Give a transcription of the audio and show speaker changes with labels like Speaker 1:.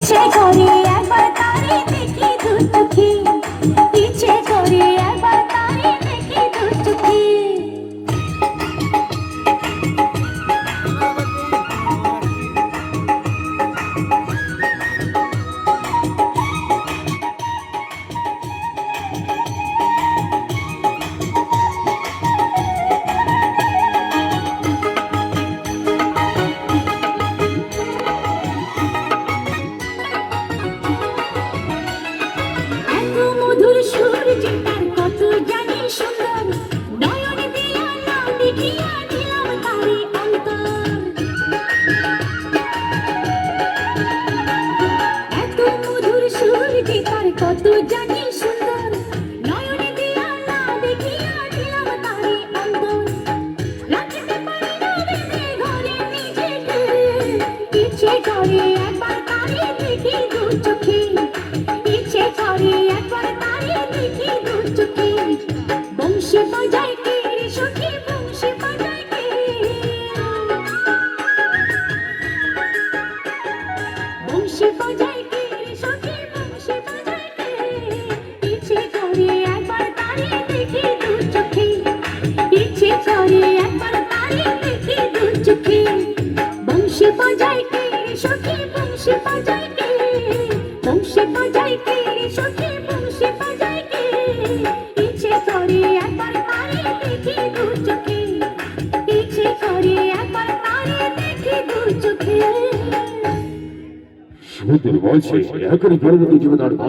Speaker 1: ইচ্ছে করে একবার তারে দেখি দু চোখে, ইচ্ছে করে একবার তারে দেখি দু চোখে। মধুর সুর যে তার কত জানি সুন্দর, নয়নে দিয়া না দেখিয়া দিলাম তারে অন্তর। এত মধুর সুর যে তার কত জানি সুন্দর, নয়নে দিয়া না দেখিয়া দিলাম তারে অন্তর। রাখতে পারি না বেঁধে ঘরে নিজেকে, ইচ্ছে করে একবার তারে দেখি দু চোখে, ইচ্ছে করে একবার তারে দেখি দু চোখে। বংশী বাজায় কে রে সখী, বংশী বাজায় কে, বংশী বাজায় কে রে সখী, বংশী বাজায় কে। ইচ্ছে করে একবার তারে দেখি দু চোখে, ইচ্ছে করে একবার তারে দেখি দু চোখে। বংশী বাজায় কে রে সখী, বংশী বাজায় কে, বংশী বাজায় কে রে সখী, বংশী বাজায় কে। ইচ্ছে করে একবার তারে দেখি দু চোখে, ইচ্ছে করে একবার তারে দেখি দু চোখে।
Speaker 2: সুন্দর বলছে এখন পরবর্তী জীবন আর